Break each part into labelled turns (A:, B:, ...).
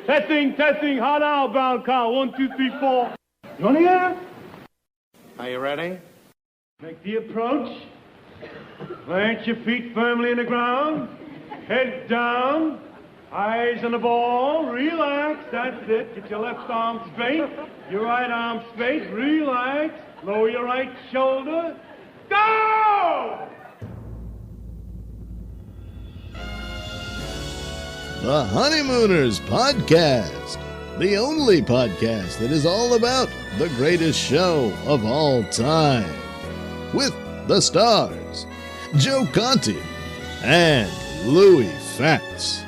A: Testing, hot outbound call, 1, 2, 3, 4. You want to hear?
B: Are you ready?
A: Make the approach. Plant your feet firmly in the ground. Head down. Eyes on the ball. Relax. That's it. Get your left arm straight. Your right arm straight. Relax. Lower your right shoulder. Go!
C: The Honeymooners Podcast, the only podcast that is all about the greatest show of all time. With the stars, Joe Conti and Louis Fatts.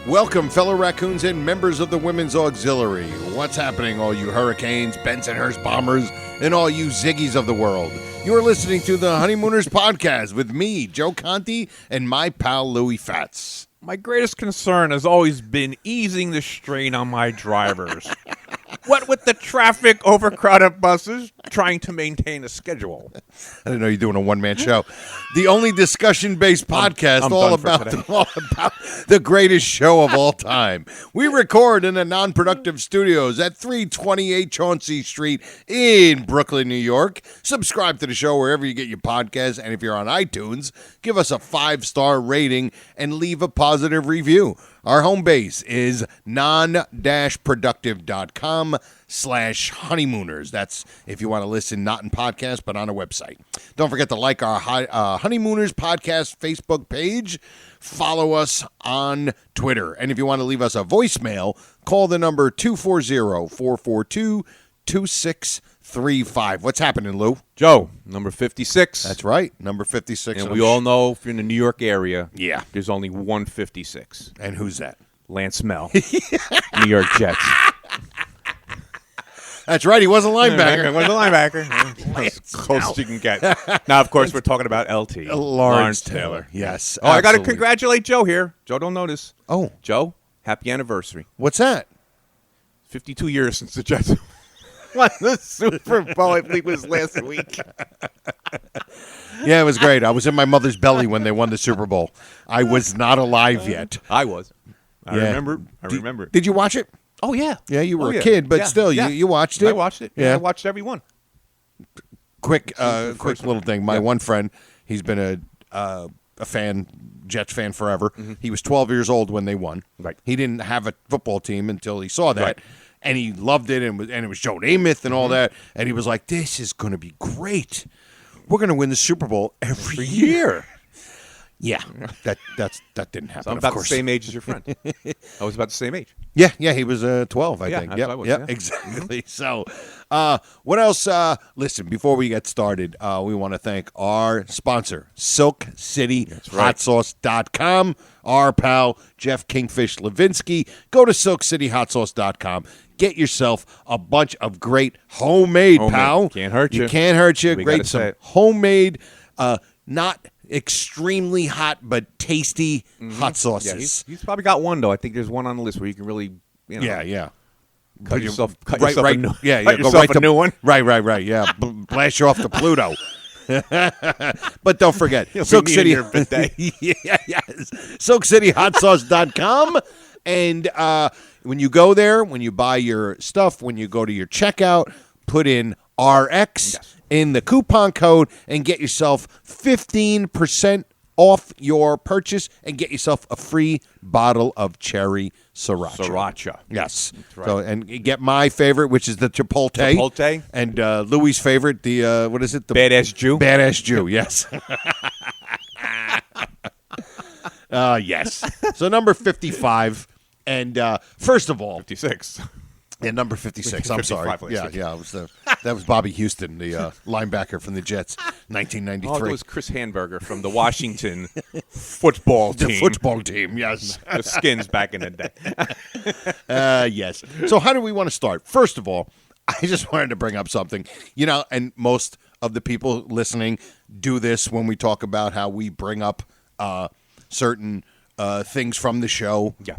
B: Welcome, fellow raccoons and members of the Women's Auxiliary. What's happening, all you Hurricanes, Bensonhurst Bombers, and all you Ziggies of the world? You're listening to the Honeymooners Podcast with me, Joe Conti, and my pal Louis Fatts.
D: My greatest concern has always been easing the strain on my drivers. What with the traffic, overcrowded buses, trying to maintain a schedule.
B: I didn't know you're doing a one-man show. The only discussion-based podcast
D: I'm
B: all
D: done for
B: about the greatest show of all time. We record in the Non-Productive Studios at 328 Chauncey Street in Brooklyn, New York. Subscribe to the show wherever you get your podcasts, and if you're on iTunes, give us a 5-star rating and leave a positive review. Our home base is non-productive.com/honeymooners. That's if you want to listen not in podcast, but on a website. Don't forget to like our Honeymooners Podcast Facebook page. Follow us on Twitter. And if you want to leave us a voicemail, call the number 240-442-2635. What's happening, Lou?
D: Joe, number 56.
B: That's right, number 56.
D: And we all know if you're in the New York area,
B: yeah,
D: there's only 156.
B: And who's that?
D: Lance Mel, New York Jets.
B: That's right, he was a linebacker.
D: He was a linebacker. As close as you can get. Now, of course, we're talking about LT.
B: Lawrence Taylor. Yes.
D: Oh, I got to congratulate Joe here. Joe, don't notice.
B: Oh.
D: Joe, happy anniversary.
B: What's that?
D: 52 years since the Jets won the Super Bowl. I think it was last week.
B: Yeah, it was great. I was in my mother's belly when they won the Super Bowl. I was not alive yet.
D: I was. I remember.
B: Did you watch it?
D: Oh, yeah.
B: Yeah, you were a kid, but still, you watched it?
D: I watched it. Yeah, I watched every one.
B: Quick little thing. My one friend, he's been a fan, Jets fan forever. Mm-hmm. He was 12 years old when they won.
D: Right.
B: He didn't have a football team until he saw that. Right. And he loved it, and it was Joe Namath and all that. And he was like, this is going to be great. We're going to win the Super Bowl every year. Yeah, that didn't happen.
D: So I'm about the same age as your friend. I was about the same age.
B: Yeah, he was 12, I think.
D: I was,
B: yeah, exactly. So, what else? Listen, before we get started, we want to thank our sponsor, SilkCityHotSauce.com. Our pal, Jeff Kingfish Levinsky. Go to SilkCityHotSauce.com. Get yourself a bunch of great homemade, pal.
D: Can't hurt you.
B: Can't hurt you. Great, some homemade, not extremely hot but tasty hot sauces.
D: Yeah, he's probably got one though. I think there's one on the list where you can really, cut yourself a new, a new one.
B: Right. Yeah, blast you off to Pluto. But don't forget, Silk City. Yes, SilkCityHotSauce.com. And when you go there, when you buy your stuff, when you go to your checkout, put in RX in the coupon code and get yourself 15% off your purchase and get yourself a free bottle of cherry sriracha. Yes. That's right. So, and get my favorite, which is the Chipotle. And Louis' favorite, the, what is it? The
D: Badass Jew.
B: Badass Jew, yes. Yes. So number 55. And first of all.
D: 56.
B: Yeah, number 56. I'm sorry. Yeah. That was Bobby Houston, the linebacker from the Jets, 1993.
D: Oh, it was Chris Hanberger from the Washington football team.
B: The football team, yes.
D: The Skins back in the day.
B: Yes. So how do we want to start? First of all, I just wanted to bring up something. And most of the people listening do this when we talk about how we bring up certain things from the show.
D: Yeah.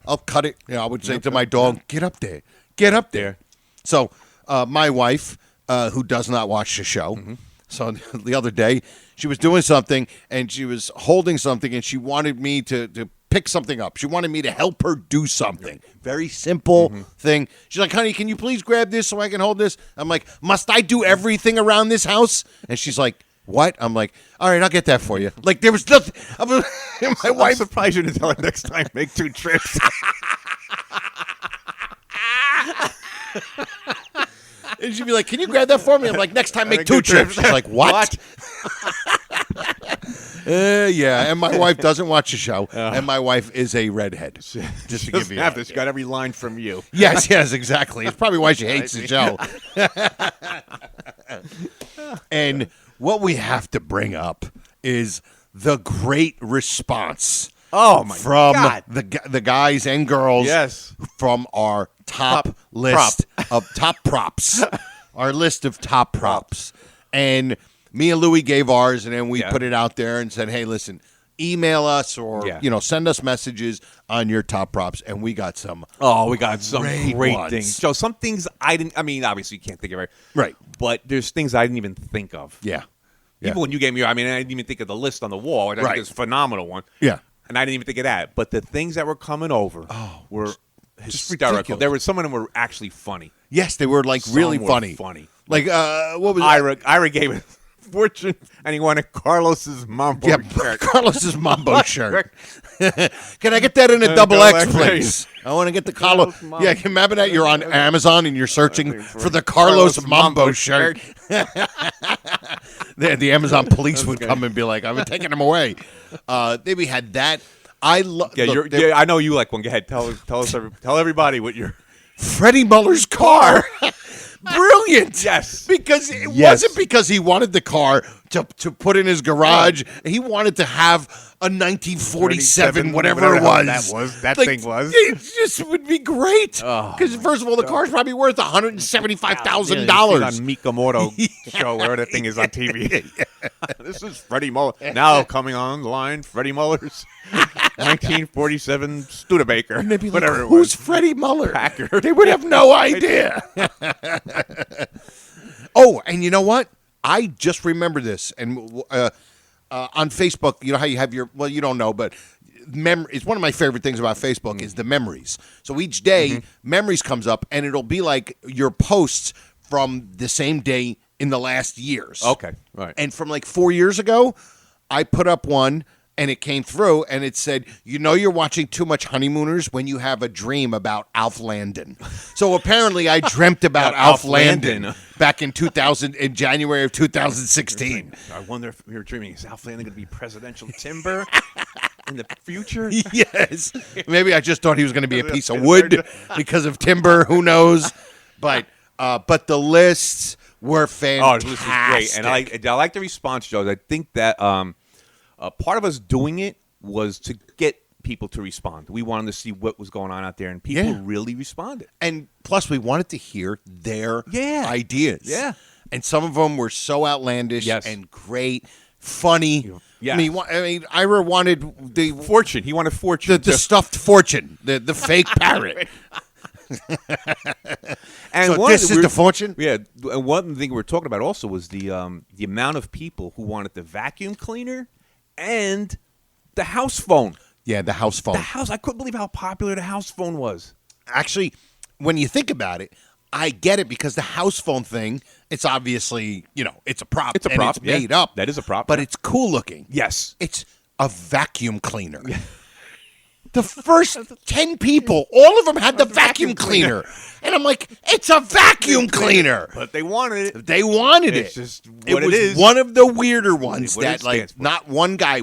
B: I'll cut it. I would say to my dog, get up there. Get up there. So my wife, who does not watch the show, So the other day, she was doing something, and she was holding something, and she wanted me to pick something up. She wanted me to help her do something. Very simple thing. She's like, honey, can you please grab this so I can hold this? I'm like, must I do everything around this house? And she's like, what? I'm like, all right, I'll get that for you. Like, there was nothing. My wife.
D: I'm surprised you didn't tell her next time, make 2 trips.
B: And she'd be like, can you grab that for me? I'm like, next time, make 2 trips. She's like, what? Yeah, and my wife doesn't watch the show, and my wife is a redhead. Just to give you
D: that. She got every line from you.
B: Yes, exactly. It's probably why she hates the show. And what we have to bring up is the great response.
D: Oh my
B: from
D: God.
B: the guys and girls.
D: Yes.
B: From our top list of top props. Our list of top props. And me and Louie gave ours, and then we put it out there and said, hey, listen, email us or send us messages on your top props, and we got some.
D: Oh, we got some great
B: ones.
D: things. Joe, some things I didn't. I mean, obviously you can't think of it,
B: right?
D: But there's things I didn't even think of.
B: Yeah.
D: Even when you gave me, I mean, I didn't even think of the list on the wall. I think it's a phenomenal one.
B: Yeah.
D: And I didn't even think of that. But the things that were coming over were hysterical.
B: ridiculous.
D: There were some of them were actually funny.
B: Yes, they were like really funny. Like what was
D: Ira gave it fortune, and he wanted Carlos's Mambo shirt.
B: Carlos's Mambo shirt. Can I get that in a double X, please? I want to get the Carlos. Yeah, can you imagine that? You're on Amazon and you're searching for the Carlos Mambo shirt. The Amazon police would come and be like, "I've been taking them away." Then we had that. I love.
D: Yeah, I know you like one. Go ahead, tell everybody what your
B: Freddie Muller's car. Brilliant.
D: Yes.
B: Because it wasn't because he wanted the car to put in his garage. Right. He wanted to have a 1947, whatever it was.
D: That thing was.
B: It just would be great. Because, first of all, the car's probably worth $175,000.
D: On Mikamoto show, whatever that thing is on TV. This is Freddie Muller. Now coming on the line, Freddie Muller's 1947 Studebaker.
B: And they'd be like,
D: whatever
B: who's Freddie Muller?
D: Packer.
B: They would have no idea. Oh, and you know what? I just remember this. And on Facebook, you know how you have you don't know, but it's one of my favorite things about Facebook is the memories. So each day, memories comes up, and it'll be like your posts from the same day in the last years.
D: Okay, right.
B: And from like 4 years ago, I put up one, and it came through, and it said, you're watching too much Honeymooners when you have a dream about Alf Landon. So apparently I dreamt about Alf Landon back in January of 2016.
D: I wonder if we were dreaming, is Alf Landon going to be presidential timber in the future?
B: Yes. Maybe I just thought he was going to be a piece of wood because of timber. Who knows? But the lists were fantastic.
D: Oh, this is great. And I like the response, Joe. I think that part of us doing it was to get people to respond. We wanted to see what was going on out there, and people really responded.
B: And plus, we wanted to hear their ideas.
D: Yeah.
B: And some of them were so outlandish and great, funny.
D: Yes.
B: I mean, Ira wanted the
D: fortune. He wanted fortune.
B: The stuffed fortune, the fake parrot.
D: And
B: so this is the fortune?
D: Yeah. And one thing we were talking about also was the amount of people who wanted the vacuum cleaner and the house phone.
B: Yeah, the house phone.
D: I couldn't believe how popular the house phone was.
B: Actually, when you think about it, I get it because the house phone thing, it's obviously, it's a prop.
D: It's a prop.
B: It's made up.
D: That is a prop.
B: But it's cool looking.
D: Yes.
B: It's a vacuum cleaner. The first 10 people, all of them had the vacuum cleaner. And I'm like, it's a vacuum cleaner.
D: But they wanted it.
B: They wanted it.
D: It's just
B: it
D: what
B: was
D: it is.
B: One of the weirder ones that,
D: not
B: one guy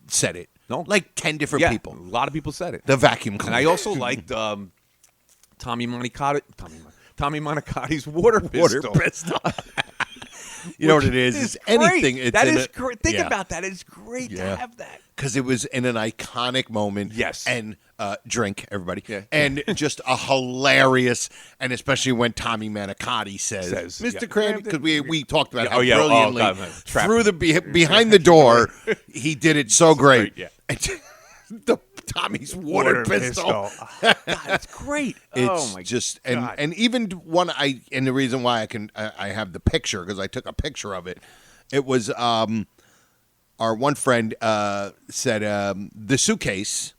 B: said it.
D: No.
B: Like 10 different people.
D: A lot of people said it.
B: The vacuum cleaner.
D: And I also liked Tommy Monicotti's water pistol.
B: You know what it is? It's anything. It's
D: that is great. Think about that. It's great to have that.
B: Because it was in an iconic moment.
D: Yes.
B: And drink, everybody. Yeah. And just a hilarious, and especially when Tommy Manicotti says Mr. Crandall, because we talked about how brilliantly through the behind the door, he did it so great. Yeah. The Tommy's water pistol.
D: God, it's great.
B: It's just and even one and the reason why I have the picture, because I took a picture of it, It was our one friend said the suitcase,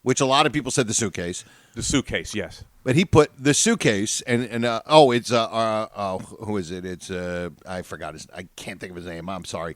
B: which a lot of people said the suitcase.
D: The suitcase, yes.
B: But he put the suitcase, and it's who is it? It's I forgot I can't think of his name. I'm sorry.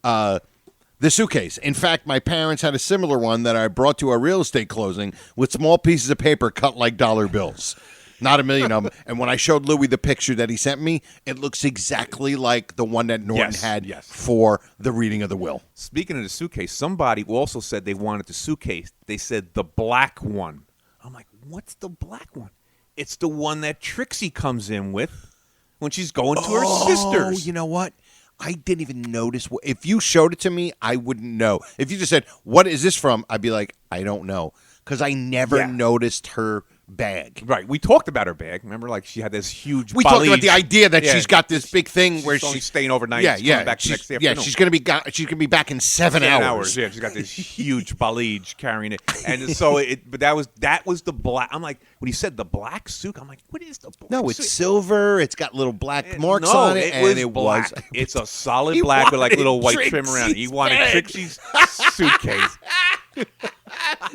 B: The suitcase. In fact, my parents had a similar one that I brought to a real estate closing with small pieces of paper cut like dollar bills. Not a million of them. And when I showed Louis the picture that he sent me, it looks exactly like the one that Norton had for the reading of the will.
D: Speaking of the suitcase, somebody also said they wanted the suitcase. They said the black one. I'm like, what's the black one? It's the one that Trixie comes in with when she's going to her sister's.
B: Oh, you know what? I didn't even notice. If you showed it to me, I wouldn't know. If you just said, what is this from? I'd be like, I don't know. Because I never noticed her bag.
D: Right. We talked about her bag. Remember, like she had this huge
B: We talked about the idea that she's got this big thing where
D: she's only staying overnight. Back the next afternoon.
B: She's going to be back in 7 hours.
D: Yeah, she's got this huge ballige carrying it. And so but that was the black. I'm like, when he said the black suit, I'm like, what is the black
B: No, it's
D: suit?
B: silver. It's got little black marks on it.
D: It was black. It's a solid black with like little white trim around it. He wanted Trixie's suitcase.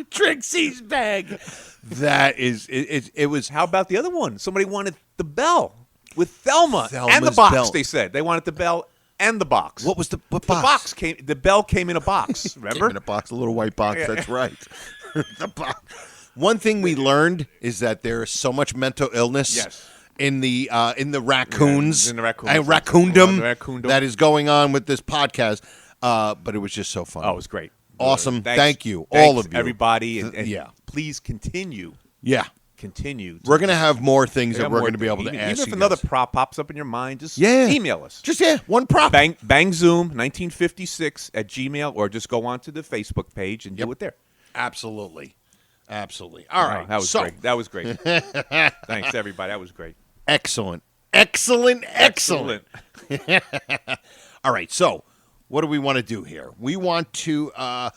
B: Trixie's bag. That is, it was.
D: How about the other one? Somebody wanted the bell with Thelma
B: Thelma's
D: and the box.
B: bell.
D: They said they wanted the bell and the box.
B: What was the box?
D: The box came. The bell came in a box. Remember?
B: Came in a box, a little white box. That's right. The box. One thing we learned is that there is so much mental illness. In the raccoons,
D: in the raccoons,
B: raccoondom that is going on with this podcast, but it was just so fun.
D: Oh, it was great.
B: Awesome. Thank you,
D: Thanks,
B: all of you,
D: everybody, and please continue.
B: Yeah,
D: continue.
B: We're gonna have more things that we're going to be able to ask.
D: Even if another prop pops up in your mind, just email us.
B: Just one prop.
D: Bangzoom1956 at Gmail, or just go onto the Facebook page and do it there.
B: Absolutely. All right,
D: that was great. That was great. Thanks, everybody. That was great.
B: Excellent. All right, so what do we want to do here? We want to. What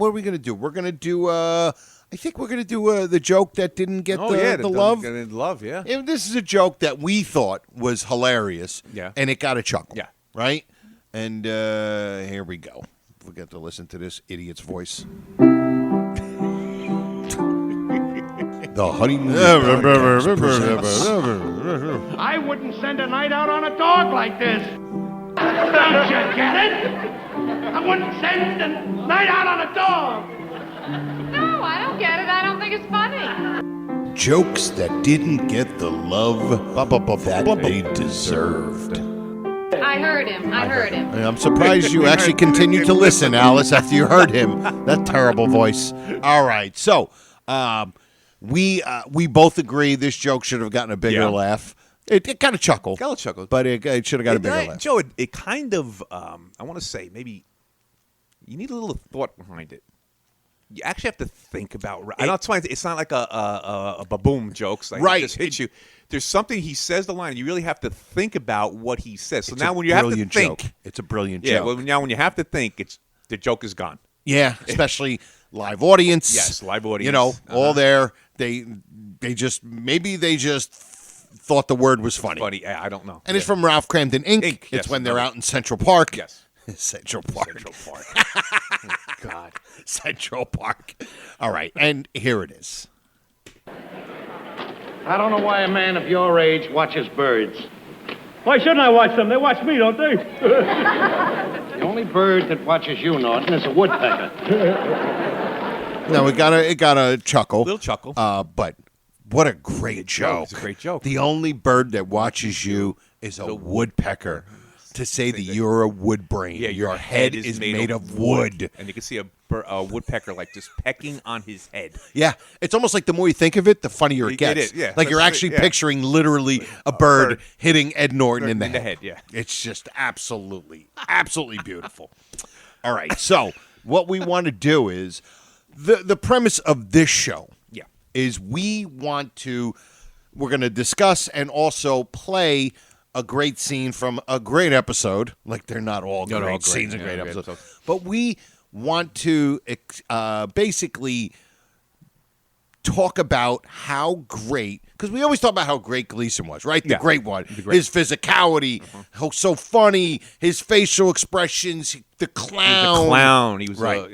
B: are we going to do? We're going to do. I think we're going to do the joke that didn't get the love.
D: Yeah.
B: This is a joke that we thought was hilarious.
D: Yeah.
B: And it got a chuckle.
D: Yeah.
B: Right. And here we go. We get to listen to this idiot's voice. The Honeymooners
A: I wouldn't send a night out on a dog like this. Don't you get it? I wouldn't send a night out on a dog.
E: No, I don't get it. I don't think it's funny.
B: Jokes that didn't get the love that they deserved.
E: I heard him.
B: I'm surprised you actually continued to listen, Alice, after you heard him. That terrible voice. All right, so we both agree this joke should have gotten a bigger laugh. It got a chuckle. But it should have got a bigger laugh.
D: Joe, it kind of, I want to say, maybe you need a little thought behind it. You actually have to think about. It's not like a ba-boom jokes. Like
B: right.
D: It just hits you. There's something he says the line. You really have to think about what he says. So now when you have to think,
B: it's a brilliant
D: joke.
B: Yeah.
D: Well, now when you have to think, the joke is gone.
B: Yeah, especially live audience.
D: Yes, live audience.
B: You know, all there. They just thought the word was funny.
D: I don't know.
B: And it's from Ralph Cramden Inc. It's when they're out in Central Park.
D: Yes.
B: Central Park.
D: Oh, God.
B: Central Park. All right, and here it is.
A: I don't know why a man of your age watches birds. Why shouldn't I watch them? They watch me, don't they? The only bird that watches you, Norton, is a woodpecker.
B: No, it got a chuckle.
D: A little chuckle.
B: But what a great joke.
D: It's a great joke.
B: The only bird that watches you is a woodpecker. To say that you're a wood brain.
D: Yeah,
B: your head is made of wood.
D: And you can see a woodpecker like just pecking on his head.
B: Yeah, it's almost like the more you think of it, the funnier it gets.
D: Yeah,
B: like you're actually picturing literally a bird hitting Ed Norton in the head.
D: Yeah.
B: It's just absolutely beautiful. All right, so what we want to do is the premise of this show is we're going to discuss and also play a great scene from a great episode. Like they're not all great scenes and great episodes. But we want to basically talk about how great, because we always talk about how great Gleason was, right? The
D: Yeah.
B: great one.
D: The great.
B: His physicality, how so funny, his facial expressions, the clown.
D: He was a clown. He was,
B: Right.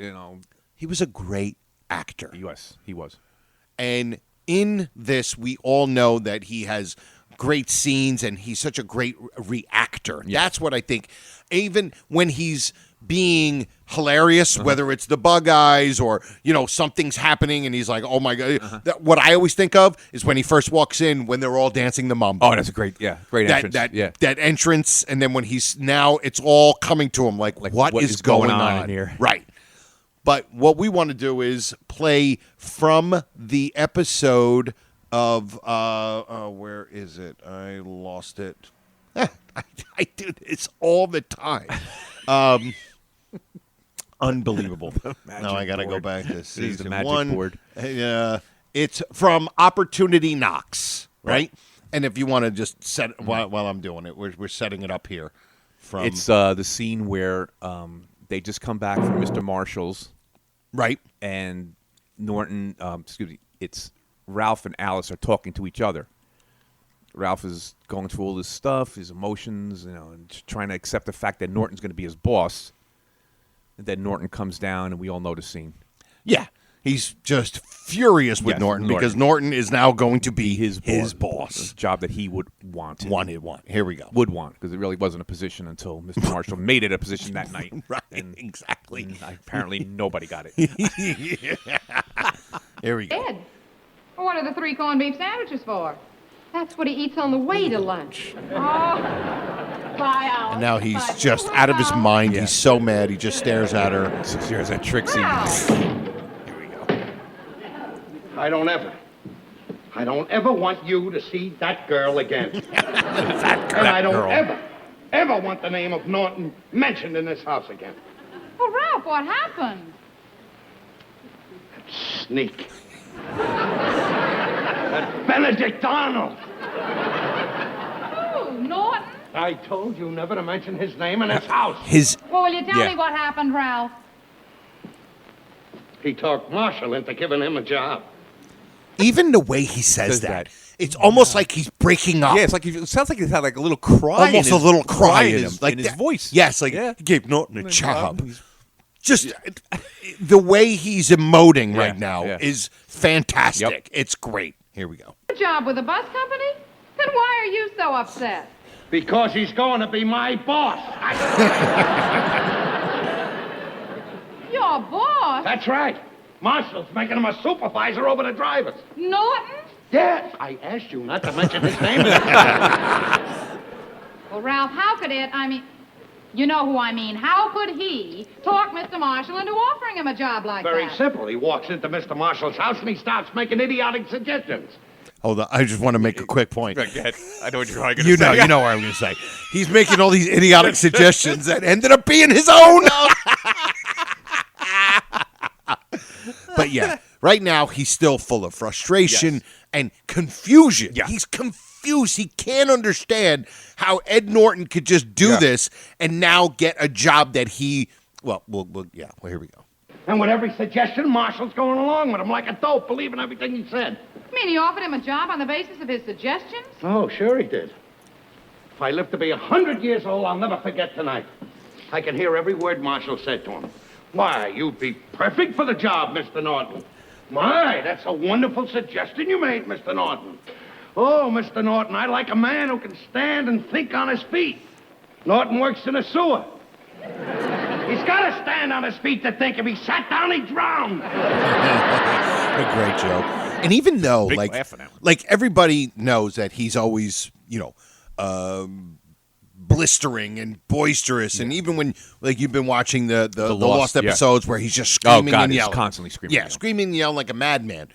D: He
B: was a great actor.
D: He was.
B: And in this, we all know that he has great scenes and he's such a great reactor.
D: Yeah.
B: That's what I think. Even when he's being hilarious, whether it's the bug eyes or, something's happening and he's like, oh my God. What I always think of is when he first walks in, when they're all dancing the mambo.
D: Oh, that's a great entrance.
B: That entrance. And then when it's all coming to him like what is going on
D: here?
B: Right. But what we want to do is play from the episode of where is it? I lost it. I do this all the time. Unbelievable. Now I got to go back to season
D: the magic
B: 1.
D: board.
B: It's from Opportunity Knocks, right? And if you want to just set it while I'm doing it, we're setting it up here.
D: It's the scene where they just come back from Mr. Marshall's.
B: Right.
D: And Norton, it's Ralph and Alice are talking to each other. Ralph is going through all this stuff, his emotions, and trying to accept the fact that Norton's going to be his boss. And then Norton comes down, and we all know the scene.
B: Yeah. He's just furious with Norton because Norton is now going to be his boss.
D: A job that he would want.
B: Here we go.
D: Would want, because it really wasn't a position until Mr. Marshall made it a position that night.
B: Right, exactly.
D: And apparently nobody got it.
B: Here we go.
E: Ed, what are the 3 corned beef sandwiches for? That's what he eats on the way to lunch. Oh, bye, Alice.
B: And now he's just out of his mind.
D: Yeah.
B: He's so mad. He just stares at her.
D: Stares at Trixie.
E: Wow.
F: I don't ever want you to see that girl again. And I don't ever want the name of Norton mentioned in this house again.
E: Well, Ralph, what happened?
F: Sneak. That Benedict Arnold.
E: Oh, Norton?
F: I told you never to mention his name in this house.
E: Well, will you tell me what happened, Ralph?
F: He talked Marshall into giving him a job.
B: Even the way he says that, it's almost like he's breaking up.
D: Yeah, it sounds like he's had like a little cry.
B: Almost a little cry in
D: his,
B: him. Like
D: in his voice.
B: Yes, he gave Norton a job. Just the way he's emoting right now is fantastic.
D: Yep.
B: It's great. Here we go.
E: A job with a bus company? Then why are you so upset?
F: Because he's going to be my boss.
E: Your boss?
F: That's right. Marshall's making him a supervisor over the drivers.
E: Norton?
F: Yes, I asked you not to mention his name.
E: Well, Ralph, how could you know who I mean. How could he talk Mr. Marshall into offering him a job like
F: Very
E: that?
F: simple. He walks into Mr. Marshall's house and he starts making idiotic suggestions.
B: Hold on. I just want to make a quick point.
D: Go ahead. I know what you're going to say.
B: You know what I'm going to say. He's making all these idiotic suggestions that ended up being his own. But yeah, right now he's still full of frustration and confusion.
D: Yeah.
B: He's confused. He can't understand how Ed Norton could just do this and now get a job that he, well, here we go.
F: And with every suggestion, Marshall's going along with him like a dope, believing everything he said.
E: You mean he offered him a job on the basis of his suggestions?
F: Oh, sure he did. If I live to be 100 years old, I'll never forget tonight. I can hear every word Marshall said to him. Why, you'd be perfect for the job, Mr. Norton. My, that's a wonderful suggestion you made, Mr. Norton. Oh, Mr. Norton, I like a man who can stand and think on his feet. Norton works in a sewer. He's got to stand on his feet to think. If he sat down, he'd drown.
B: A great joke. And even though,
D: Big laugh at him.
B: like everybody knows that he's always, blistering and boisterous, and even when you've been watching the Lost episodes where he's just screaming and yelling,
D: he's constantly screaming.
B: Yeah, screaming and yelling like a madman.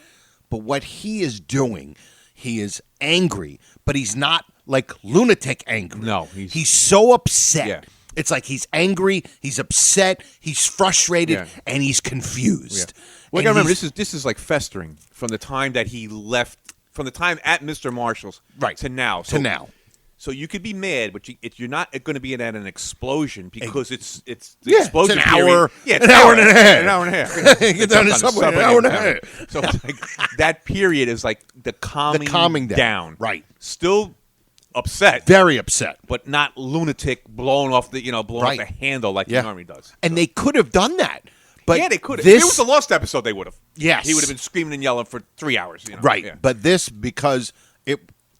B: But what he is doing, he is angry, but he's not like lunatic angry.
D: No,
B: he's so upset.
D: Yeah.
B: It's like he's angry, he's upset, he's frustrated, and he's confused.
D: Yeah. Well, you gotta remember, this is like festering from the time that he left, from the time at Mr. Marshall's to now.
B: To now.
D: So you could be mad, but you're not going to be at an explosion because it's the
B: Yeah,
D: explosion
B: it's an
D: period.
B: hour,
D: Yeah,
B: an hour and a half.
D: An hour and a half.
B: Get down to Subway, an hour and a half.
D: So it's like that period is like the calming down.
B: Right.
D: Still upset.
B: Very upset.
D: But not lunatic blowing off the off the handle like the Army does.
B: And they could have done that. But
D: yeah, they could have.
B: This,
D: If it was the Lost episode, they would have.
B: Yes.
D: He would have been screaming and yelling for 3 hours.
B: Right.
D: Yeah.
B: But this, because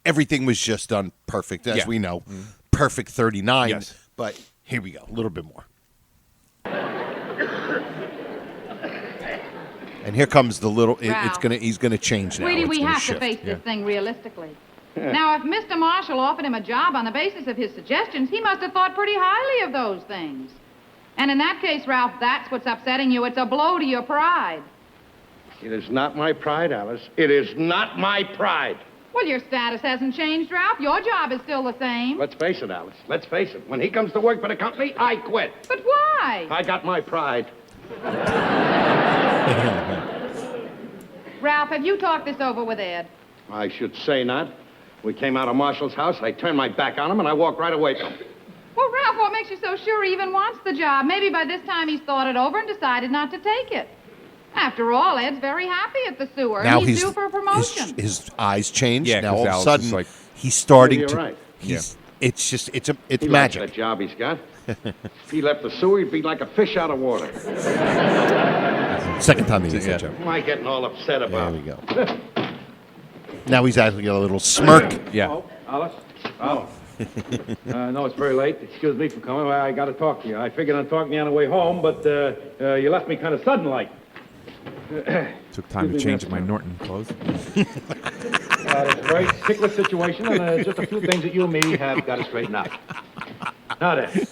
B: everything was just done perfect, as we know. Mm-hmm. Perfect 39.
D: Yes.
B: But here we go. A little bit more. And here comes the little. He's gonna change now.
E: Sweetie,
B: It's
E: we
B: gonna
E: have
B: shift.
E: to face this thing realistically. Now, if Mr. Marshall offered him a job on the basis of his suggestions, he must have thought pretty highly of those things. And in that case, Ralph, that's what's upsetting you. It's a blow to your pride.
F: It is not my pride, Alice. It is not my pride.
E: Well, your status hasn't changed, Ralph. Your job is still the same.
F: Let's face it, Alice. Let's face it. When he comes to work for the company, I quit.
E: But why?
F: I got my pride.
E: Ralph, have you talked this over with Ed?
F: I should say not. We came out of Marshall's house, I turned my back on him, and I walked right away from him.
E: Well, Ralph, what makes you so sure he even wants the job? Maybe by this time he's thought it over and decided not to take it. After all, Ed's very happy at the sewer,
B: Now
E: and he's due for a promotion.
B: His eyes changed.
D: Yeah,
B: now all of a
D: Alice
B: sudden
D: is like,
B: he's starting
F: You're
B: to.
F: right.
B: It's
F: He likes
B: magic.
F: that job he's got. If he left the sewer, he'd be like a fish out of water.
B: Second time he gets that job.
F: What am I getting all upset about?
B: There we go. Now he's actually got a little smirk.
D: Yeah.
A: Oh, Alice? Oh. No, it's very late. Excuse me for coming. I got to talk to you. I figured on talking to you on the way home, but you left me kind of sudden-like.
D: Took time to change my Norton clothes.
A: It's a very ticklish situation, and just a few things that you and me have got to straighten out. Now then,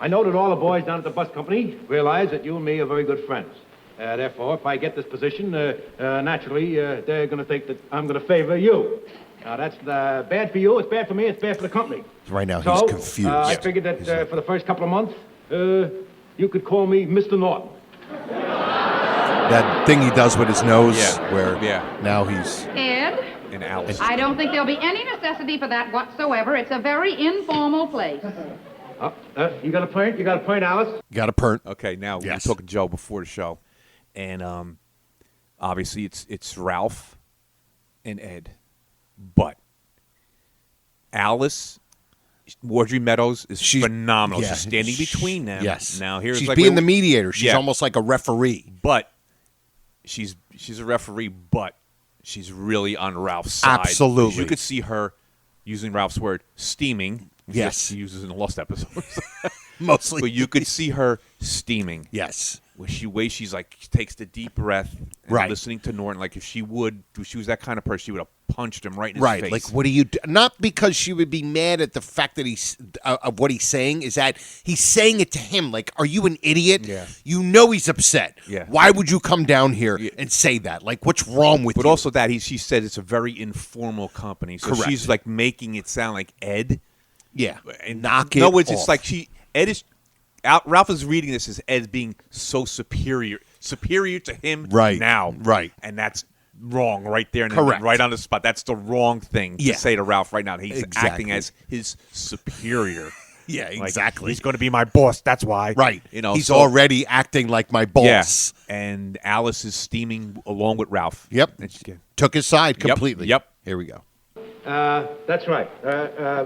A: I know that all the boys down at the bus company realize that you and me are very good friends. Therefore, if I get this position, naturally, they're going to think that I'm going to favor you. Now, that's bad for you, it's bad for me, it's bad for the company.
B: Right now,
A: So,
B: he's confused.
A: I figured that for the first couple of months, you could call me Mr. Norton.
B: That thing he does with his nose,
D: Yeah.
B: where now he's.
E: Ed,
D: And Alice.
E: I don't think there'll be any necessity for that whatsoever. It's a very informal place.
A: You got a point? You got a point, Alice?
B: Got a pernt.
D: Okay, now we were
B: Yes.
D: talking to Joe before the show, and obviously it's Ralph and Ed, but Alice, Audrey Meadows is phenomenal.
B: yeah,
D: She's standing between them.
B: Yes.
D: Now here's
B: she's
D: like
B: being the mediator. She's
D: Yeah.
B: almost like a referee.
D: but she's a referee, but she's really on Ralph's side.
B: Absolutely.
D: You could see her using Ralph's word, steaming.
B: Yes.
D: She uses in the Lost episodes.
B: Mostly.
D: But you could see her steaming.
B: Yes.
D: Where she's like, she takes the deep breath, and
B: Right.
D: listening to Norton. Like if she was that kind of person, she would have punched him right in his
B: Right,
D: face.
B: like what do you do? Not because she would be mad at the fact that he's of what he's saying, is that he's saying it to him. Like, are you an idiot?
D: Yeah.
B: You know he's upset.
D: Yeah.
B: Why would you come down here and say that? Like, what's wrong with
D: But
B: you?
D: also that she said it's a very informal company, so
B: Correct.
D: she's like making it sound like Ed.
B: yeah,
D: And
B: knock it.
D: No, it's
B: off.
D: like Ralph is reading this as Ed being so superior to him
B: Right,
D: now,
B: right.
D: and that's wrong right there, and
B: Correct.
D: right on the spot. That's the wrong thing
B: Yeah.
D: to say to Ralph right now. He's
B: Exactly.
D: acting as his superior.
B: yeah,
D: Like,
B: exactly.
D: he's going to be my boss. That's why.
B: right.
D: He's
B: so, already acting like my boss.
D: Yeah. And Alice is steaming along with Ralph.
B: Yep.
D: And she-
B: Took his side
D: Yep,
B: completely.
D: yep.
B: Here we go.
A: That's right.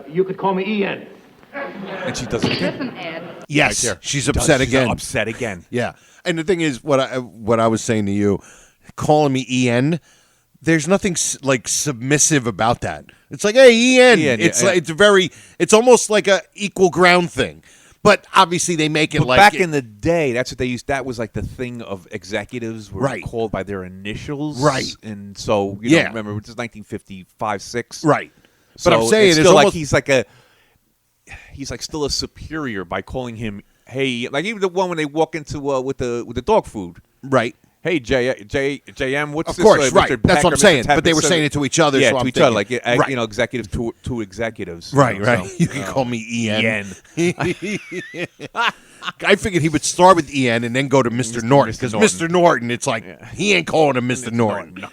A: You could call me Ian.
D: And she does it again.
E: Listen, Ed.
B: Yes,
D: Right there.
B: she's upset again.
D: Upset again.
B: Yeah, and the thing is, what I was saying to you, calling me Ian, there's nothing like submissive about that. It's like, hey, Ian.
D: Ian,
B: it's
D: yeah.
B: like it's almost like a equal ground thing. But obviously, they make it
D: But
B: like
D: back in the day, that's what they used. That was like the thing of executives were
B: Right.
D: called by their initials,
B: Right.
D: And so,
B: Yeah.
D: remember, which is 1955, 6,
B: right.
D: So
B: But I'm saying
D: it's
B: it's
D: still like
B: almost,
D: he's like still a superior by calling him hey. Like even the one when they walk into with the dog food.
B: right.
D: Hey, JM, what's
B: Of
D: this?
B: course, right.
D: Mr.
B: That's what I'm
D: Packer,
B: saying.
D: Mr.
B: But they were
D: Tappan,
B: saying it to each other.
D: Yeah,
B: so
D: to
B: I'm
D: each other,
B: thinking,
D: like
B: right.
D: executives to executives.
B: Right,
D: you know,
B: right.
D: so,
B: You can call me Ian.
D: Ian.
B: I figured he would start with Ian and then go to Mr. Norton, because
D: Norton.
B: Mr. Norton, it's like he ain't calling him Mr. Norton.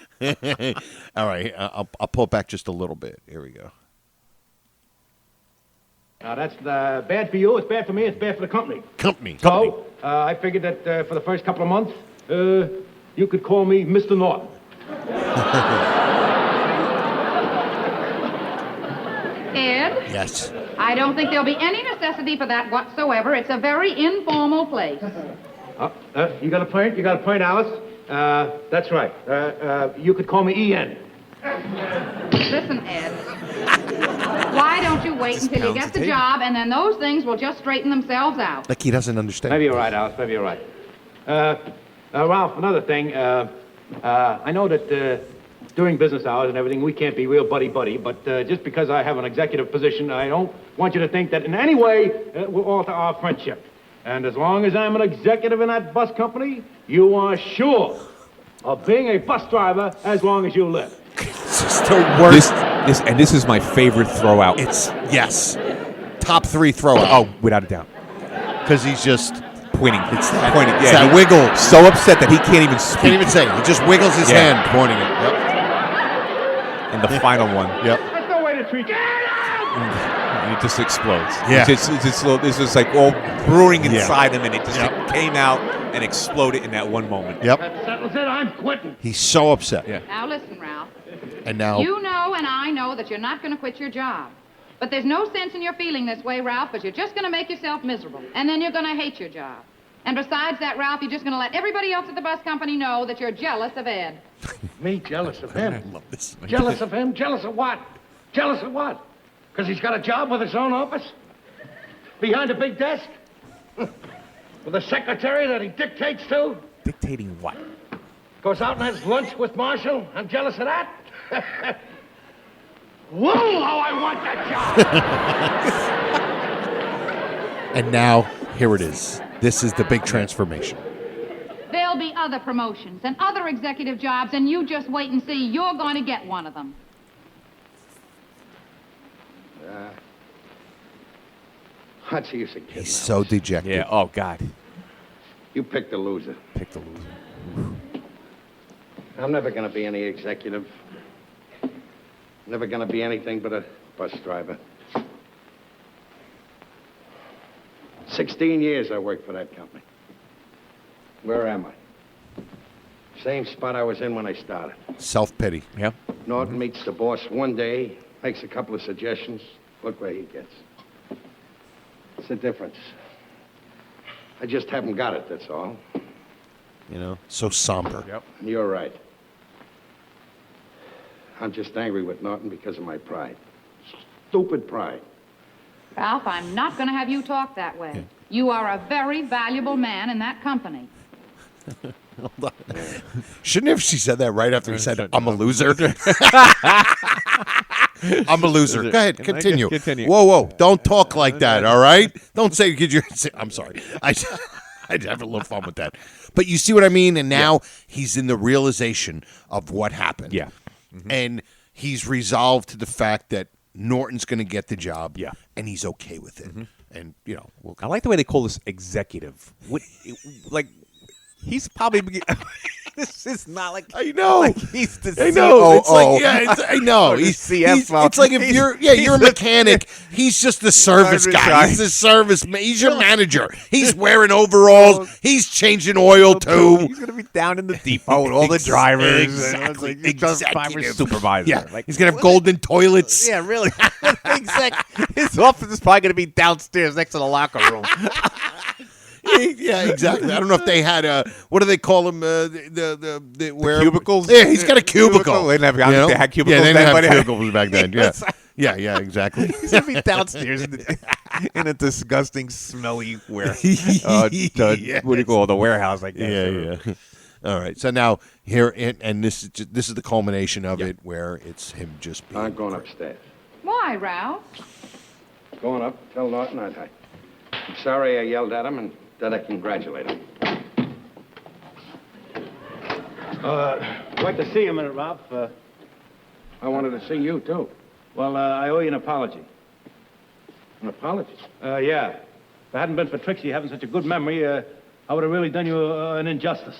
B: All right, I'll pull it back just a little bit. Here we go.
F: Now, that's bad for you, it's bad for me, it's bad for the company.
B: Company.
F: So, I figured that for the first couple of months, you could call me Mr. Norton.
E: Ed?
B: Yes.
E: I don't think there'll be any necessity for that whatsoever. It's a very informal place.
F: You got a point? You got a point, Alice? That's right. You could call me Ian.
E: Listen, Ed. Why don't you wait until you get the job, and then those things will just straighten themselves out.
B: Like he doesn't understand.
F: Maybe you're right, Alice. Maybe you're right. Ralph, another thing. I know that during business hours and everything, we can't be real buddy-buddy, but just because I have an executive position, I don't want you to think that in any way will alter our friendship. And as long as I'm an executive in that bus company, you are sure of being a bus driver as long as you live.
B: It's just the worst.
D: This is my favorite throwout.
B: It's, yes. Top 3 throwout.
D: Oh, without a doubt.
B: Because he's just
D: Pointing.
B: It's that,
D: pointing.
B: It's
D: Yeah,
B: that wiggle.
D: So upset that he can't even speak.
B: Can't even say it. He just wiggles his hand, pointing it. Yep.
D: And the final one.
B: Yep.
F: That's no way to treat you.
D: And it just explodes.
B: Yeah.
D: It's just like all brewing inside him, and it just came out and exploded in that one moment.
B: Yep.
F: That settles it. I'm quitting.
B: He's so upset.
D: Yeah.
E: Now listen, Ralph.
B: And now.
E: You know and I know that you're not going to quit your job. But there's no sense in your feeling this way, Ralph, but you're just going to make yourself miserable. And then you're going to hate your job. And besides that, Ralph, you're just going to let everybody else at the bus company know that you're jealous of Ed.
F: Me jealous of him?
B: I love this.
F: Jealous of him? Jealous of what? Jealous of what? Because he's got a job with his own office? Behind a big desk? With a secretary that he dictates to?
D: Dictating what?
F: Goes out and has lunch with Marshall? I'm jealous of that? Whoa, how I want that job!
B: And now, here it is. This is the big transformation.
E: There'll be other promotions and other executive jobs, and you just wait and see. You're going to get one of them.
F: What's the use of kidding?
B: He's so dejected.
D: Yeah. Oh God.
F: You picked the loser.
D: Pick the loser.
F: I'm never going to be any executive. Never going to be anything but a bus driver. 16 years I worked for that company. Where am I? Same spot I was in when I started.
B: Self-pity.
D: Yep.
F: Norton meets the boss one day, makes a couple of suggestions. Look where he gets. It's the difference. I just haven't got it, that's all.
B: You know, so somber.
D: Yep.
F: You're right. I'm just angry with Norton because of my pride. Stupid pride.
E: Ralph, I'm not going to have you talk that way. You are a very valuable man in that company.
B: Shouldn't have she said that right after he said, I'm a loser? I'm a loser. Go ahead, continue.
D: Continue.
B: Whoa. Don't talk like that, all right? Don't say, I'm sorry. I'd have a little fun with that. But you see what I mean? And now he's in the realization of what happened.
D: Yeah.
B: Mm-hmm. And he's resolved to the fact that Norton's going to get the job.
D: Yeah.
B: And he's okay with it. Mm-hmm. And,
D: I like the way they call this executive. Like, he's probably. This is not like.
B: I know.
D: Like he's the
B: I know.
D: COO.
B: It's like, I know.
D: He's CFO.
B: It's like if you're a mechanic. He's just the service guy. He's the service. He's your manager. He's wearing overalls. He's changing oil too.
D: He's gonna be down in the depot with all the drivers.
B: Exactly.
D: And like, just driver supervisor.
B: Yeah.
D: Like,
B: he's gonna have golden toilets.
D: Yeah, really. His office is probably gonna be downstairs next to the locker room.
B: Yeah, exactly. I don't know if they had what do they call them? The where
D: cubicles?
B: Yeah, he's got a cubicle.
D: They didn't have, they had cubicles.
B: Yeah, they
D: then,
B: didn't have
D: but
B: cubicles back then. Yeah, exactly.
D: He's gonna be downstairs in a disgusting, smelly what do you call it, the warehouse? Like that.
B: Yeah. All right. So now here, and this is the culmination of it, where it's him just being.
F: I'm going upstairs.
E: Why, Ralph?
F: Going up, tell Norton I'm sorry I yelled at him and that I congratulate him.
A: I'd like to see you a minute, Ralph.
F: I wanted to see you, too.
A: Well, I owe you an apology.
F: An apology?
A: Yeah. If it hadn't been for Trixie having such a good memory, I would have really done you an injustice.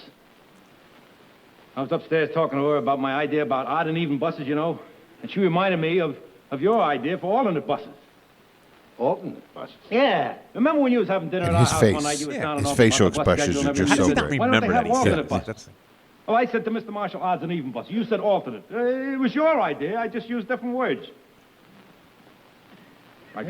A: I was upstairs talking to her about my idea about odd and even buses, and she reminded me of your idea for alternate buses.
F: Alternate buses.
A: Yeah. Remember when you was having dinner
B: And
A: at our
B: his
A: house
B: face.
A: one night? You was
D: Yeah.
A: down and
B: His
A: off
B: facial
A: about the bus
B: expressions
A: schedule
B: are
A: and
B: just
A: everything.
B: so
A: I said,
B: great.
A: why don't they have alternate
D: Yeah,
A: buses?
D: that's-
A: Oh, I said to Mr. Marshall, odds and even bus. You said alternate. It was your idea. I just used different words. I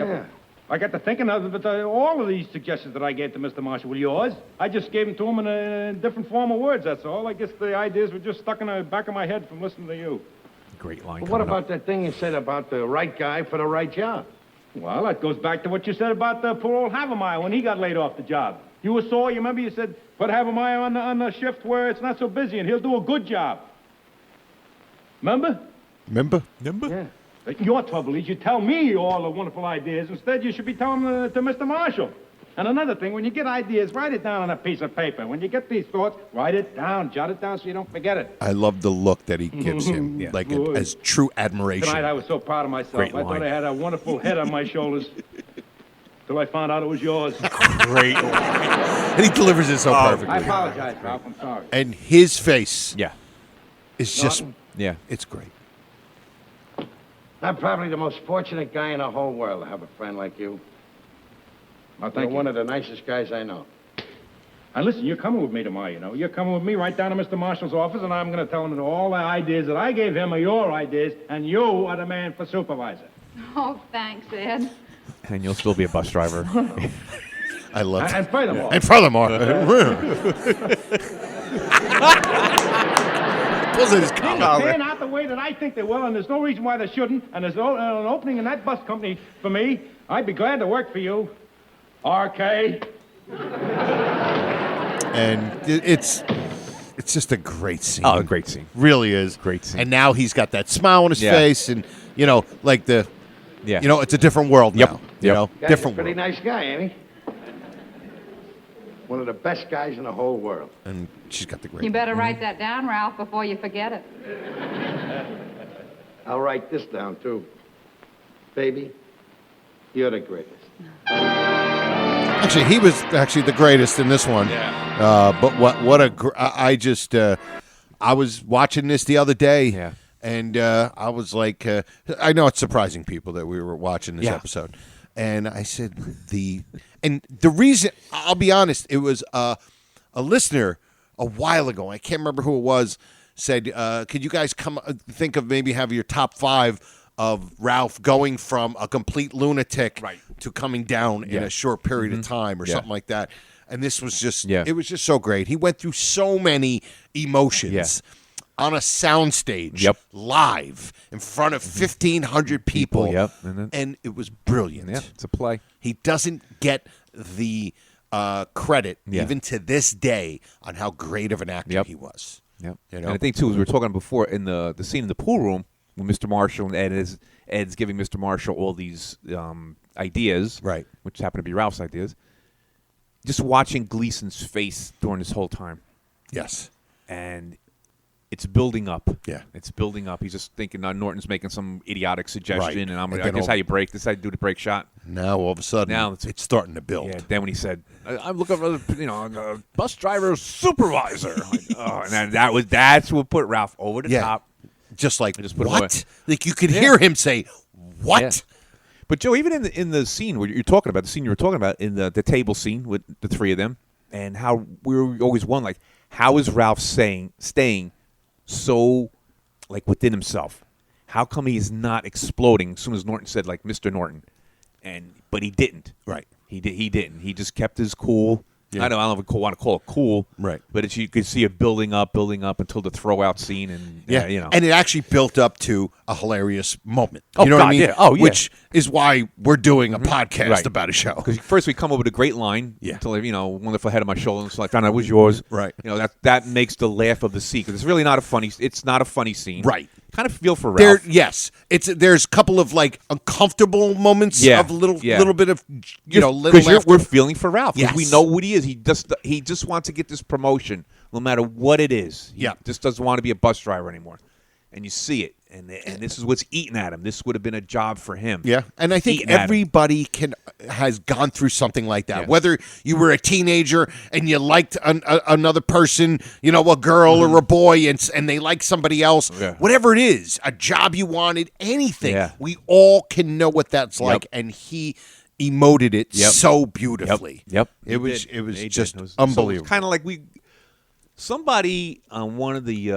A: got to thinking of it, but all of these suggestions that I gave to Mr. Marshall were yours. I just gave them to him in a different form of words, that's all. I guess the ideas were just stuck in the back of my head from listening to you.
D: Great line.
F: But what
D: coming up.
F: about that thing you said about the right guy for the right job?
A: Well, that goes back to what you said about poor old Havemeyer when he got laid off the job. You were sore, you remember you said, put Havemeyer on the shift where it's not so busy and he'll do a good job. Remember?
B: Remember?
F: Yeah.
A: Your trouble is you tell me all the wonderful ideas. Instead, you should be telling them to Mr. Marshall. And another thing, when you get ideas, write it down on a piece of paper. When you get these thoughts, write it down, jot it down so you don't forget it.
B: I love the look that he gives him,
D: Yeah.
B: like
A: Boy.
B: as true admiration.
A: Tonight, I was so proud of myself.
D: Great
A: I thought
D: line.
A: I had a wonderful head on my shoulders. Till I found out it was yours.
D: Great.
B: And he delivers it so
A: I
B: perfectly.
A: apologize, Ralph. I'm sorry.
B: And his face
D: Yeah.
B: is just,
D: Yeah.
B: it's great.
F: I'm probably the most fortunate guy in the whole world to have a friend like you.
A: Well,
F: You're
A: thank you.
F: one of the nicest guys I know.
A: And listen, you're coming with me tomorrow, you know. You're coming with me right down to Mr. Marshall's office, and I'm going to tell him that all the ideas that I gave him are your ideas, and you are the man for supervisor.
E: Oh, thanks, Ed.
D: And you'll still be a bus driver.
B: I love it.
A: And furthermore,
B: And furthermore, wasn't his
A: things
B: comment.
A: pan out the way that I think they will, and there's no reason why they shouldn't, and there's an opening in that bus company for me. I'd be glad to work for you. RK.
B: And it's just a great scene.
D: Oh, a great scene.
B: Really is.
D: Great scene.
B: And now he's got that smile on his
D: Yeah.
B: face, and, like
D: Yeah.
B: it's a different world
D: Yep.
B: now.
D: Yep.
F: Guy's
B: Different
F: a pretty
B: world.
F: nice guy, ain't he? One of the best guys in the whole world.
B: And she's got the great.
E: You better write that down, Ralph, before you forget it.
F: I'll write this down, too. Baby, you're the greatest.
B: Actually, he was actually the greatest in this one.
D: Yeah.
B: But I was watching this the other day.
D: Yeah.
B: And I was like, I know it's surprising people that we were watching this
D: Yeah.
B: episode. And I said, the reason, I'll be honest, it was a listener a while ago, I can't remember who it was, said, could you guys think of maybe have your top 5 of Ralph going from a complete lunatic
D: Right.
B: to coming down in a short period of time or
D: Yeah.
B: something like that. And this was just,
D: Yeah.
B: it was just so great. He went through so many emotions. On a soundstage,
D: Yep.
B: live, in front of 1,500 people.
D: Yep.
B: And it was brilliant.
D: Yeah, it's a play.
B: He doesn't get the credit,
D: Yeah.
B: even to this day, on how great of an actor
D: Yep.
B: he was.
D: Yep.
B: You know?
D: And I think, too, as we were talking before, in the scene in the pool room, when Mr. Marshall and Ed's giving Mr. Marshall all these ideas,
B: Right.
D: which happen to be Ralph's ideas, just watching Gleason's face during this whole time.
B: Yes.
D: And it's building up.
B: Yeah.
D: It's building up. He's just thinking Norton's making some idiotic suggestion,
B: Right.
D: and
B: And
D: I
B: then
D: guess
B: all-
D: how you break this, how you do the break shot.
B: Now, all of a sudden,
D: Now
B: it's starting to build.
D: Yeah. Then when he said, "I'm looking for a bus driver supervisor," like, oh, and that's what put Ralph over the
B: Yeah.
D: top.
B: Just like,
D: just put him
B: what?
D: away.
B: Like, you could
D: Yeah.
B: hear him say, what?
D: Yeah. But Joe, even in the scene where you're talking about, the scene you were talking about in the table scene with the three of them, and how we were always one, like, how is Ralph staying so like within himself? How come he's not exploding as soon as Norton said, like, Mr. Norton? But he didn't.
B: Right.
D: He didn't. He just kept his cool.
B: Yeah.
D: I don't know if I want to call it cool.
B: Right.
D: But you could see it building up until the throwout scene, and
B: Yeah,
D: you know.
B: and it actually built up to a hilarious moment.
D: Oh,
B: You know what
D: God,
B: I mean?
D: yeah. Oh, yeah.
B: Which is why we're doing a podcast
D: Right.
B: about a show.
D: Because first we come up with a great line,
B: Yeah.
D: until wonderful head on my shoulder, and it's like, found out it was yours,
B: Right.
D: That makes the laugh of the scene, because it's really not a funny. It's not a funny scene,
B: Right.
D: Kind of feel for Ralph.
B: There's a couple of like uncomfortable moments
D: Yeah,
B: of little
D: yeah.
B: bit of little
D: Because
B: laughter.
D: we're feeling for Ralph. 'Cause we
B: Yes.
D: know what he is. He just wants to get this promotion, no matter what it is. He
B: Yeah.
D: just doesn't want to be a bus driver anymore, and you see it. And this is what's eating at him. This would have been a job for him.
B: Yeah, and I think
D: Eating at him.
B: everybody has gone through something like that.
D: Yeah.
B: Whether you were a teenager and you liked another person, a girl or a boy, and they like somebody else,
D: Mm-hmm. Yeah.
B: whatever it is, a job you wanted, anything.
D: Yeah.
B: We all can know what that's
D: Yep.
B: like, and he emoted it so beautifully.
D: Yep.
B: It was
D: They
B: just
D: did.
B: unbelievable.
D: Kind of like somebody on one of the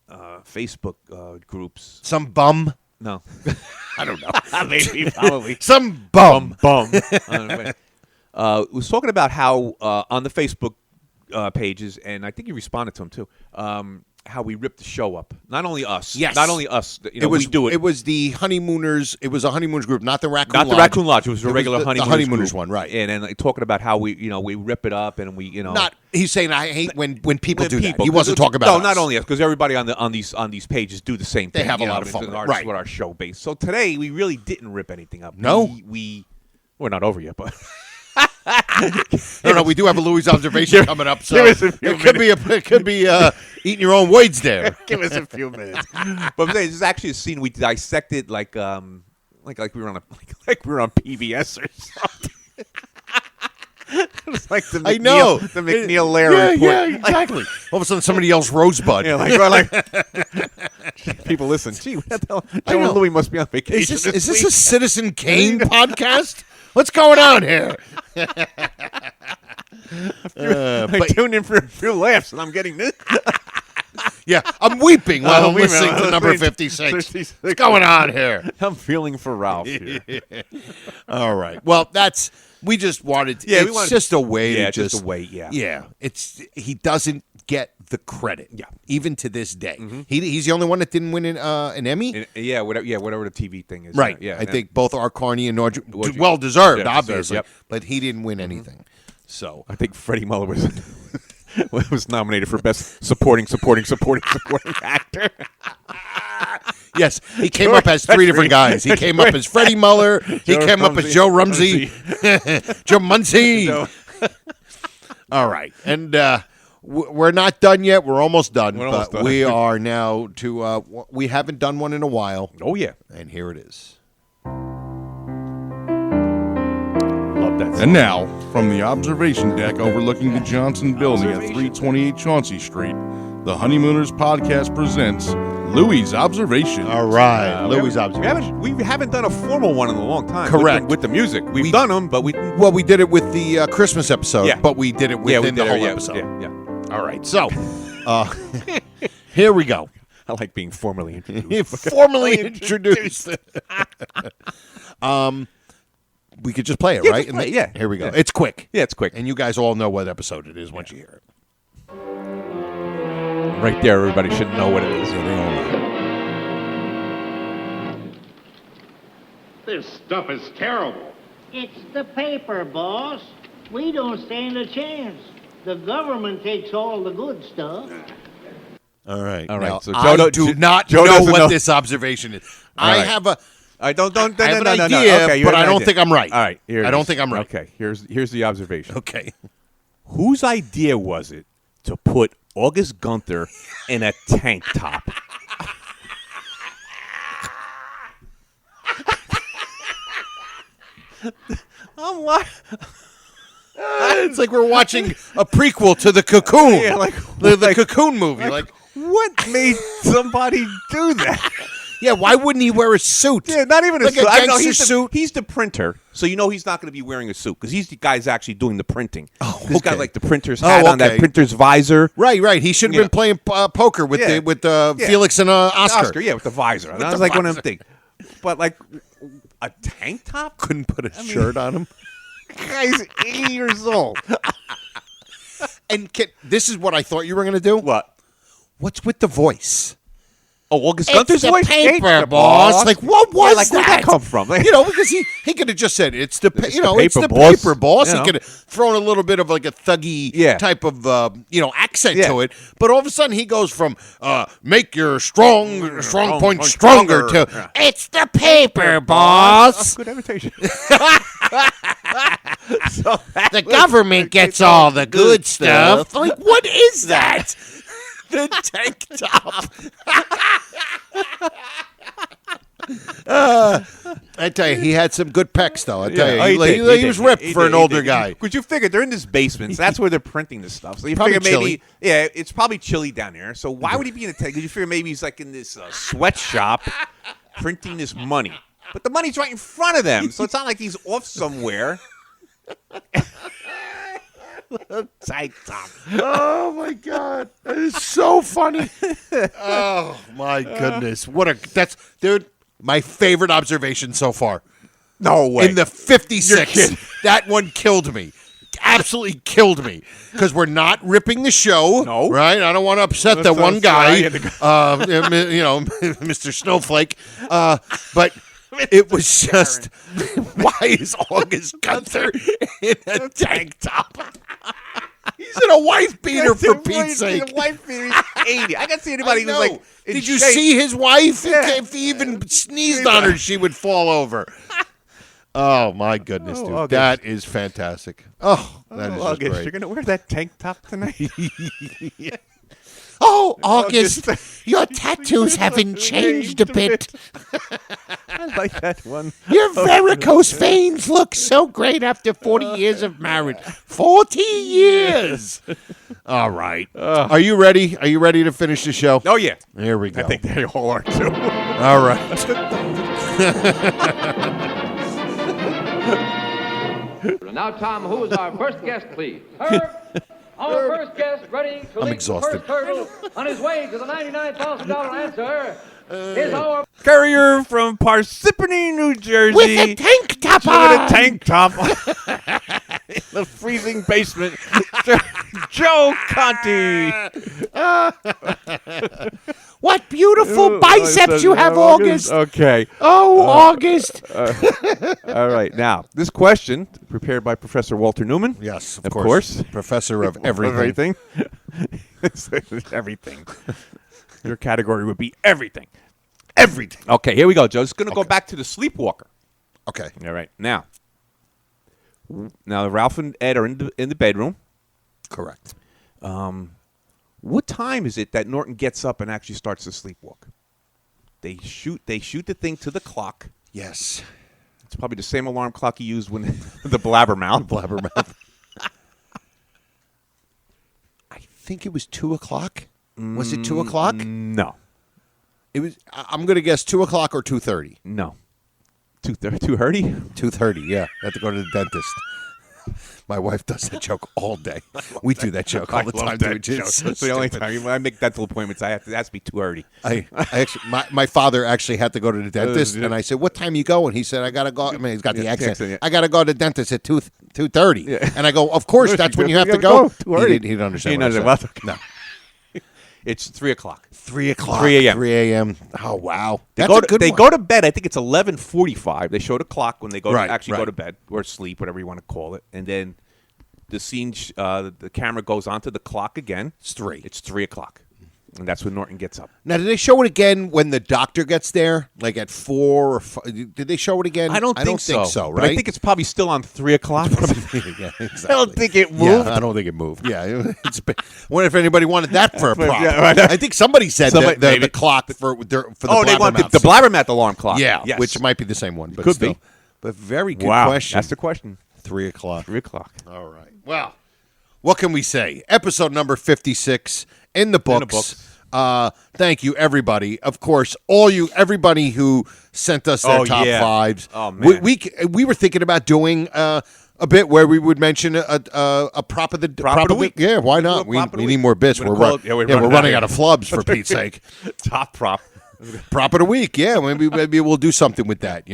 D: Facebook groups.
B: Some bum.
D: No,
B: I don't know.
D: maybe probably
B: Some bum.
D: Was talking about how on the Facebook pages, and I think you responded to him too. How we ripped the show up. Not only us.
B: Yes.
D: Not only us. We do it.
B: It was the Honeymooners. It was a Honeymooners group, not the Raccoon Lodge.
D: Not the Raccoon Lodge. It was a regular Honeymooners.
B: The Honeymooners
D: group.
B: one, right?
D: And then talking about how we rip it up and we
B: Not. He's saying I hate when people do that.
D: people.
B: He wasn't talking about.
D: No,
B: us.
D: not only us, because everybody on these pages do the same thing.
B: They have a lot of fun.
D: Right. With our show base. So today we really didn't rip anything up.
B: No.
D: We're not over yet, but.
B: No, we do have a Louis observation coming up, so it could be eating your own words there.
D: Give us a few minutes. But this is actually a scene we dissected like we were on PBS or something. It's like the McNeil Lehrer report.
B: Yeah, exactly. All of a sudden, somebody yells Rosebud.
D: Yeah, people listen. Gee, what the hell? Joe Louis must be on vacation.
B: Is this a Citizen Kane podcast? What's going on here?
D: I tuned in for a few laughs, and I'm getting this.
B: Yeah, I'm weeping while I'm listening to number 56. What's going on here?
D: I'm feeling for Ralph here.
B: All right. Well, we just wanted.
D: Yeah,
B: it's just a way to
D: just a way. Yeah.
B: Yeah. He doesn't get the credit.
D: Yeah.
B: Even to this day, he's the only one that didn't win an Emmy.
D: Whatever the TV thing is.
B: Right.
D: Yeah.
B: I think both R. Carney and Audrey, well deserved, obviously.
D: Yep.
B: But he didn't win anything. So
D: I think Freddie Muller was nominated for best supporting actor.
B: Yes, he came up as three different guys. He came up as Freddie Muller. He came up as Joe Rumsey, Joe Muncie. All right, and we're not done yet. We're almost done. We are now to. We haven't done one in a while.
D: Oh yeah,
B: and here it is.
D: Love that.
G: And now, from the observation deck overlooking the Johnson Building at 328 Chauncey Street, the Honeymooners podcast presents Louis' Observation.
B: All right, Louis' Observation.
D: We haven't done a formal one in a long time.
B: Correct.
D: With the music. We've done them, but we
B: did it with the Christmas episode, but we did it within the whole episode.
D: Yeah.
B: All right, so here we go.
D: I like being formally introduced.
B: Formally introduced. We could just play it, right?
D: Yeah.
B: Here we go. It's quick.
D: Yeah, it's quick.
B: And you guys all know what episode it is once you hear it.
D: Right there, everybody should know what it is.
B: Yeah, they all know.
F: This stuff is terrible.
H: It's the paper, boss. We don't stand a chance. The government takes all the good stuff.
B: All right.
D: Now,
B: so I do not know what this observation is. I have a...
D: I don't
B: I have an idea,
D: okay,
B: but I don't think I'm right.
D: All right,
B: I don't think I'm right.
D: Okay, here's the observation.
B: Okay.
D: Whose idea was it to put August Gunther in a tank top? I'm like,
B: it's like we're watching a prequel to the Cocoon.
D: Yeah, like
B: the Cocoon movie.
D: Like, what made somebody do that?
B: Yeah, why wouldn't he wear a suit?
D: Yeah, not even
B: like
D: a suit.
B: I know suit.
D: He's the printer, so you know he's not going to be wearing a suit because he's the guy's actually doing the printing.
B: Oh,
D: This got like the printer's hat on, that printer's visor.
B: Right. He should have been playing poker with Felix and Oscar.
D: Yeah, with the visor. And I was like one of them things. But like a tank top?
B: Couldn't put a shirt on him.
D: Guy's 80 years old.
B: And this is what I thought you were going to do.
D: What?
B: What's with the voice?
D: Oh, August Gunther's voice?
B: Paper, boss. Like, what was that?
D: Where'd that come from?
B: Because he could have just said, it's the paper boss. He could have thrown a little bit of like a thuggy type of, accent to it. But all of a sudden he goes from, make your strong point stronger to, it's the paper, boss.
D: Good imitation.
B: The government gets all the good stuff. Like, what is that? The tank top. I tell you, he had some good pecs, though. I tell you, he was ripped for an older guy.
D: Because you figure they're in this basement, so that's where they're printing this stuff. So you
B: Probably
D: figure maybe,
B: chilly.
D: it's probably chilly down there. So why would he be in a tank? Because you figure maybe he's like in this sweatshop printing this money. But the money's right in front of them, so it's not like he's off somewhere. Tank top.
B: Oh my God, that is so funny. Oh my goodness, dude. My favorite observation so far.
D: No way.
B: In the 56, that one killed me. Absolutely killed me because we're not ripping the show.
D: No,
B: right? I don't want to upset the one guy, Mr. Snowflake. But it was just, why is August Gunther in a tank top? He's in a wife beater, for Pete's sake.
D: A wife beater. He's 80. I can't see anybody who's like.
B: Did you see his wife? Yeah. If he even sneezed on her, she would fall over. Oh my goodness, dude! August. That is fantastic. Oh, that is
D: August,
B: great.
D: You're gonna wear that tank top tonight.
B: Yeah. Oh, August, your tattoos haven't changed a bit.
D: I like that one.
B: Your varicose veins look so great after 40 years of marriage. 40 years. All right. Are you ready? Are you ready to finish the show?
D: Oh, yeah.
B: Here we go.
D: I think they all are, too.
B: All right.
I: Now, Tom, who is our first guest, please? Our first guest, ready to leap the first hurdle on his way to the $99,000 answer, is our
D: courier from Parsippany, New Jersey.
B: With a tank top on.
D: With a tank top in the freezing basement. Joe Conti.
B: What beautiful biceps you have, August.
D: Okay.
B: Oh, August.
D: All right. Now, this question, prepared by Professor Walter Newman.
B: Yes,
D: of course.
B: Professor of everything.
D: Everything. Your category would be everything.
B: Everything.
D: Okay, here we go, Joe. It's going to go back to the sleepwalker.
B: Okay.
D: All right. Now, Ralph and Ed are in the bedroom.
B: Correct.
D: What time is it that Norton gets up and actually starts to sleepwalk? They shoot the thing to the clock.
B: Yes.
D: It's probably the same alarm clock he used when the blabbermouth.
B: Blabbermouth. I think it was 2 o'clock. Was it 2 o'clock?
D: No.
B: It was. I'm going to guess 2 o'clock or 2:30.
D: No. 2:30?
B: 2:30. Yeah. I have to go to the dentist. My wife does that joke all day. We do that joke all the time.
D: It's the only time when I make dental appointments, it has to be 2:30.
B: I actually, my father actually had to go to the dentist, and I said, "What time you going?" He said, "I gotta go." I mean, he's got the accent. I gotta go to the dentist at 2:30, and I go, "Of course, that's when you have to go." He didn't understand. No.
D: It's 3 o'clock.
B: 3 o'clock.
D: 3 a.m.
B: 3 a.m. Oh wow,
D: they go to bed. I think it's 11:45. They show the clock when they go go to bed or sleep, whatever you want to call it, and then the scene, the camera goes onto the clock again.
B: It's 3.
D: It's 3 o'clock, and that's when Norton gets up.
B: Now, did they show it again when the doctor gets there, like at 4 or 5? Did they show it again?
D: I don't think so.
B: Right?
D: But I think it's probably still on 3 o'clock.
B: Yeah, exactly.
D: I don't think it moved.
B: Yeah, I don't think it moved. Yeah, wonder if anybody wanted that for a prop. I think somebody said the clock for the
D: they want the blabbermouth alarm clock.
B: Yeah,
D: yes.
B: which might be the same one. But
D: could
B: still.
D: be.
B: But very good
D: wow,
B: question.
D: That's the question.
B: 3 o'clock.
D: 3 o'clock.
B: All right. Well, what can we say? Episode number 56 in the books. Thank you, everybody. Of course, everybody who sent us their top fives.
D: Oh man,
B: we were thinking about doing a bit where we would mention a prop of the week. Yeah, why not? We need more bits. We're running out of flubs for Pete's sake.
D: Top prop
B: of the week. Yeah, maybe we'll do something with that.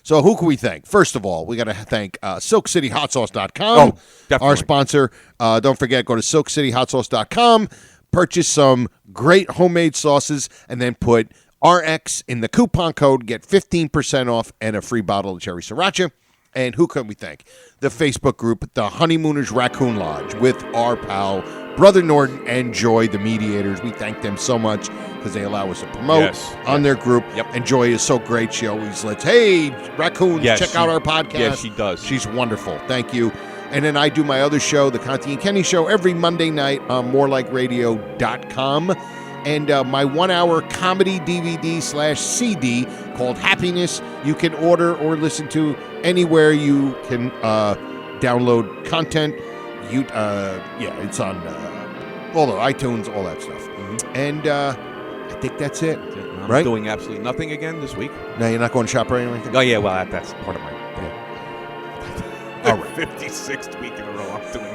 B: So who can we thank? First of all, we got to thank SilkCityHotSauce.com, our sponsor. Don't forget, go to SilkCityHotSauce.com, purchase some great homemade sauces, and then put RX in the coupon code, get 15% off and a free bottle of cherry sriracha. And who can we thank? The Facebook group, the Honeymooners Raccoon Lodge, with our pal, Brother Norton and Joy, the mediators. We thank them so much because they allow us to promote on their group.
D: Yep.
B: And Joy is so great. She always lets, hey, raccoons, check out our podcast.
D: Yes, she does.
B: She's wonderful. Thank you. And then I do my other show, the Conti and Kenny Show, every Monday night on morelikeradio.com. And my 1-hour comedy DVD/CD called Happiness, you can order or listen to anywhere you can download content. It's on all the iTunes, all that stuff. Mm-hmm. And I think that's it.
D: I'm
B: right?
D: doing absolutely nothing again this week.
B: No, you're not going shopping or anything?
D: Oh, yeah, well, that's part of my...
B: All right.
D: 56th week in a row I'm doing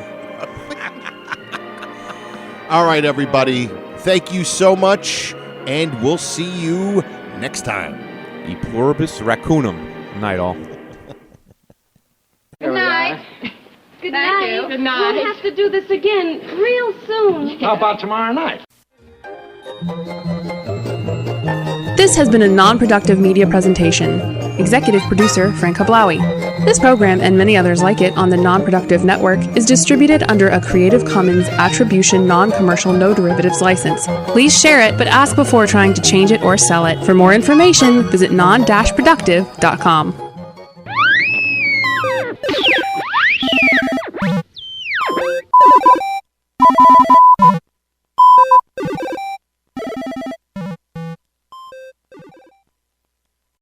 B: All right, everybody. Thank you so much, and we'll see you next time.
D: E pluribus raccoonum. Night, all.
J: Good night.
E: Thank
J: Good night.
E: you. Good night.
J: We'll have to do this again real soon.
F: How about tomorrow night?
K: This has been a non-productive media presentation. Executive producer Frank Hablawi. This program and many others like it on the Non-Productive Network is distributed under a Creative Commons Attribution Non-Commercial No Derivatives license. Please share it, but ask before trying to change it or sell it. For more information, visit non-productive.com.